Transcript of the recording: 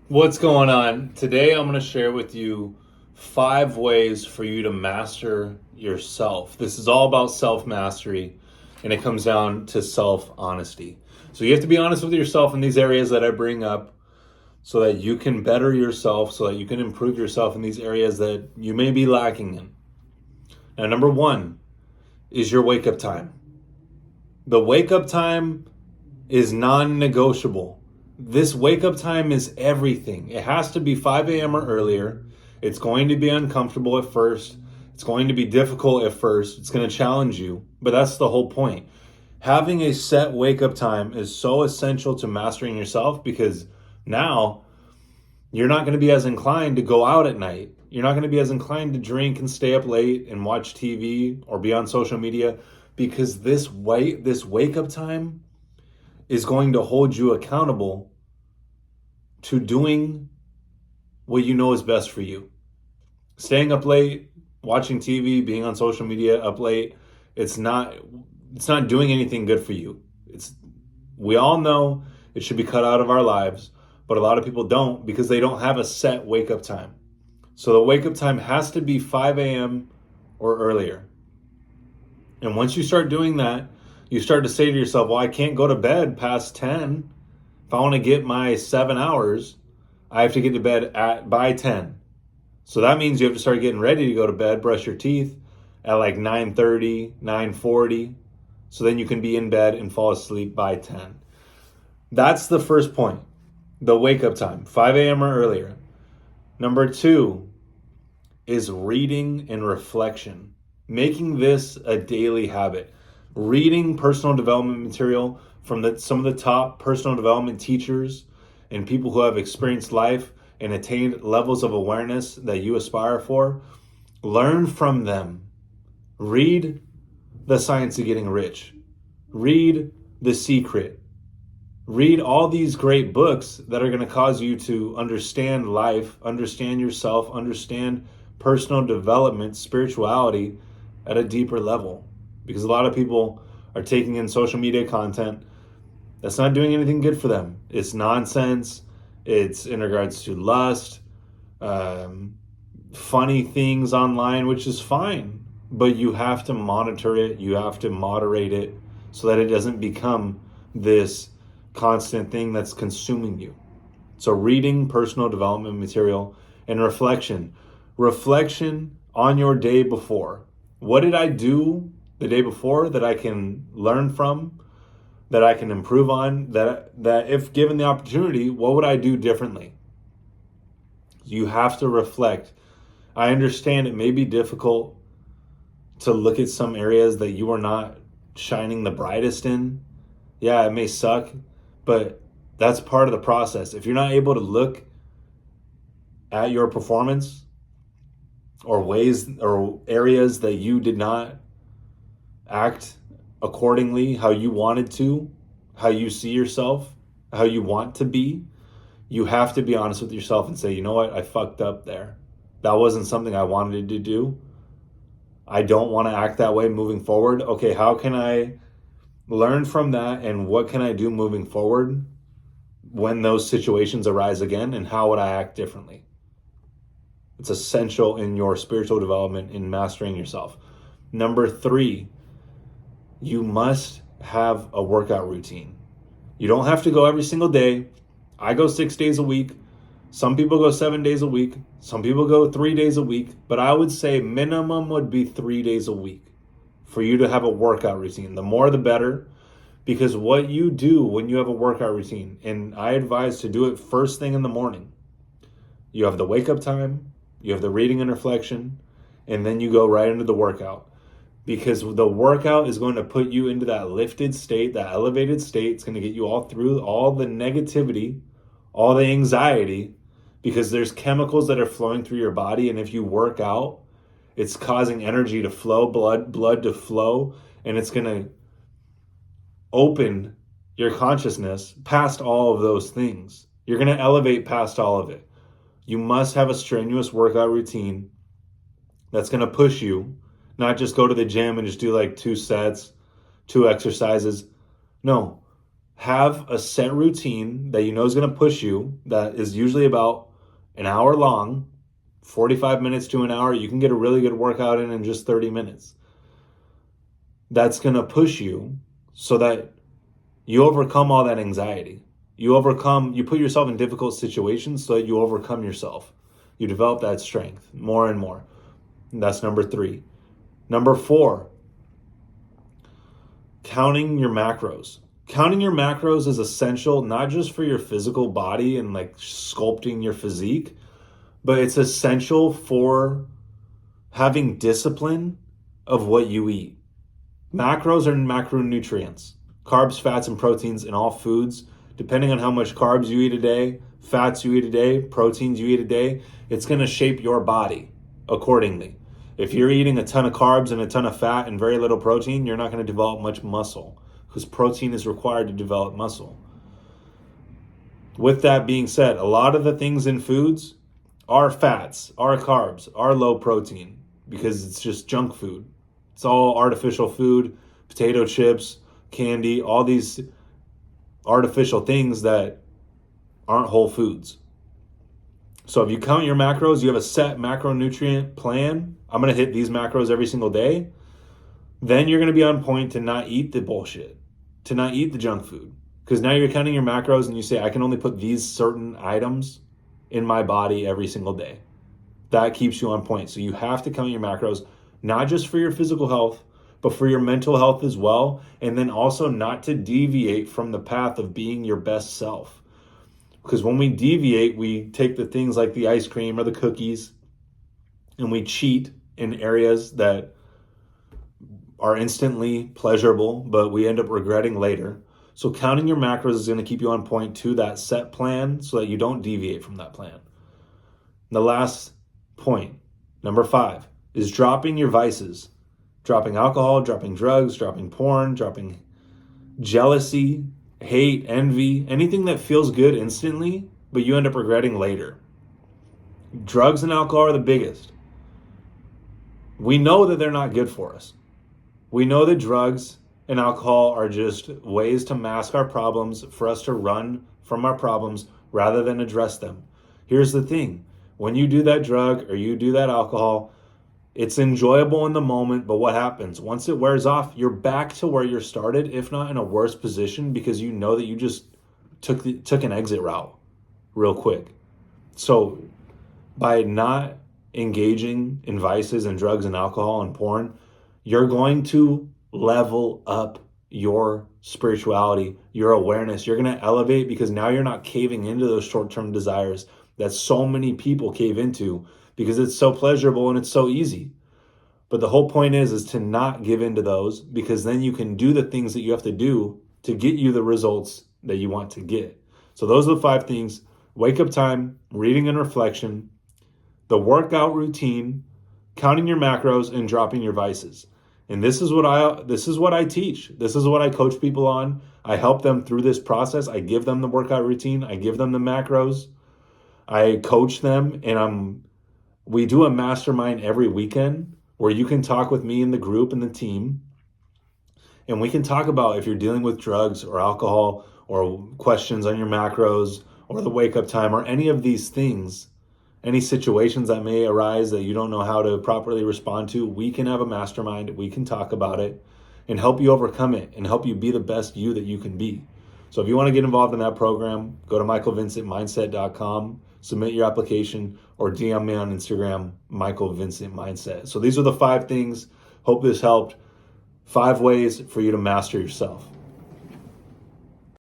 What's going on? Today I'm going to share with you 5 ways for you to master yourself. This is all about self-mastery, and it comes down to self-honesty. So you have to be honest with yourself in these areas that I bring up so that you can better yourself, so that you can improve yourself in these areas that you may be lacking in. Now, number 1 is your wake-up time. The wake-up time is non-negotiable. This wake up time is everything. It has to be 5 a.m. or earlier. It's going to be uncomfortable at first. It's going to be difficult at first. It's going to challenge you, but that's the whole point. Having a set wake up time is so essential to mastering yourself, because now you're not going to be as inclined to go out at night. You're not going to be as inclined to drink and stay up late and watch TV or be on social media, because this wake up time is going to hold you accountable to doing what you know is best for you. Staying up late, watching TV, being on social media up late, it's not doing anything good for you. We all know it should be cut out of our lives, but a lot of people don't, because they don't have a set wake up time. So the wake up time has to be 5 a.m. or earlier. And once you start doing that, you start to say to yourself, well, I can't go to bed past 10. If I want to get my 7 hours, I have to get to bed by 10. So that means you have to start getting ready to go to bed, brush your teeth at like 9:30, 9:40. So then you can be in bed and fall asleep by 10. That's the first point. The wake up time, 5 a.m. or earlier. Number 2 is reading and reflection. Making this a daily habit. Reading personal development material from some of the top personal development teachers and people who have experienced life and attained levels of awareness that you aspire for. Learn from them. Read The Science of Getting Rich. Read The Secret. Read all these great books that are going to cause you to understand life, understand yourself, understand personal development, spirituality at a deeper level. Because a lot of people are taking in social media content that's not doing anything good for them. It's nonsense. It's in regards to lust, funny things online, which is fine. But you have to monitor it. You have to moderate it so that it doesn't become this constant thing that's consuming you. So reading personal development material and reflection. Reflection on your day before. What did I do the day before that I can learn from, that I can improve on, that if given the opportunity, what would I do differently? You have to reflect. I understand it may be difficult to look at some areas that you are not shining the brightest in. Yeah, it may suck, but that's part of the process. If you're not able to look at your performance or ways or areas that you did not act accordingly, how you wanted to, how you see yourself, how you want to be, you have to be honest with yourself and say, you know what, I fucked up there. That wasn't something I wanted to do. I don't want to act that way moving forward. Okay, how can I learn from that, and what can I do moving forward when those situations arise again, and how would I act differently? It's essential in your spiritual development, in mastering yourself. Number 3, you must have a workout routine. You don't have to go every single day. I go 6 days a week. Some people go 7 days a week. Some people go 3 days a week. But I would say minimum would be 3 days a week for you to have a workout routine. The more the better, because what you do when you have a workout routine, and I advise to do it first thing in the morning. You have the wake up time, you have the reading and reflection, and then you go right into the workout. Because the workout is going to put you into that lifted state, that elevated state. It's going to get you all through all the negativity, all the anxiety, because there's chemicals that are flowing through your body. And if you work out, it's causing energy to flow, blood to flow, and it's going to open your consciousness past all of those things. You're going to elevate past all of it. You must have a strenuous workout routine that's going to push you. Not just go to the gym and just do like 2 sets, 2 exercises. No, have a set routine that you know is going to push you, that is usually about an hour long, 45 minutes to an hour. You can get a really good workout in just 30 minutes. That's going to push you so that you overcome all that anxiety. You put yourself in difficult situations so that you overcome yourself. You develop that strength more and more. And that's number 3. Number 4, counting your macros. Counting your macros is essential, not just for your physical body and like sculpting your physique, but it's essential for having discipline of what you eat. Macros are macronutrients, carbs, fats, and proteins in all foods. Depending on how much carbs you eat a day, fats you eat a day, proteins you eat a day, it's going to shape your body accordingly. If you're eating a ton of carbs and a ton of fat and very little protein, you're not going to develop much muscle, because protein is required to develop muscle. With that being said, a lot of the things in foods are fats, are carbs, are low protein, because it's just junk food. It's all artificial food, potato chips, candy, all these artificial things that aren't whole foods. So if you count your macros, you have a set macronutrient plan. I'm going to hit these macros every single day. Then you're going to be on point to not eat the bullshit, to not eat the junk food. Because now you're counting your macros and you say, I can only put these certain items in my body every single day. That keeps you on point. So you have to count your macros, not just for your physical health, but for your mental health as well. And then also not to deviate from the path of being your best self. Because when we deviate, we take the things like the ice cream or the cookies and we cheat in areas that are instantly pleasurable, but we end up regretting later. So counting your macros is going to keep you on point to that set plan so that you don't deviate from that plan. And the last point, number 5, is dropping your vices. Dropping alcohol, dropping drugs, dropping porn, dropping jealousy, hate, envy, anything that feels good instantly, but you end up regretting later. Drugs and alcohol are the biggest. We know that they're not good for us. We know that drugs and alcohol are just ways to mask our problems, for us to run from our problems rather than address them. Here's the thing. When you do that drug or you do that alcohol, it's enjoyable in the moment, but what happens? Once it wears off, you're back to where you started, if not in a worse position, because you know that you just took an exit route real quick. So by not engaging in vices and drugs and alcohol and porn, you're going to level up your spirituality, your awareness. You're going to elevate, because now you're not caving into those short-term desires that so many people cave into, because it's so pleasurable and it's so easy. But the whole point is to not give into those, because then you can do the things that you have to do to get you the results that you want to get. So those are the 5 things: wake up time, reading and reflection, the workout routine, counting your macros, and dropping your vices. And this is what I teach. This is what I coach people on. I help them through this process. I give them the workout routine. I give them the macros. I coach them, and we do a mastermind every weekend where you can talk with me and the group and the team. And we can talk about if you're dealing with drugs or alcohol or questions on your macros or the wake up time or any of these things, any situations that may arise that you don't know how to properly respond to. We can have a mastermind. We can talk about it and help you overcome it and help you be the best you that you can be. So if you want to get involved in that program, go to MichaelVincentMindset.com, submit your application, or DM me on Instagram, MichaelVincentMindset. So these are the 5 things. Hope this helped. 5 ways for you to master yourself.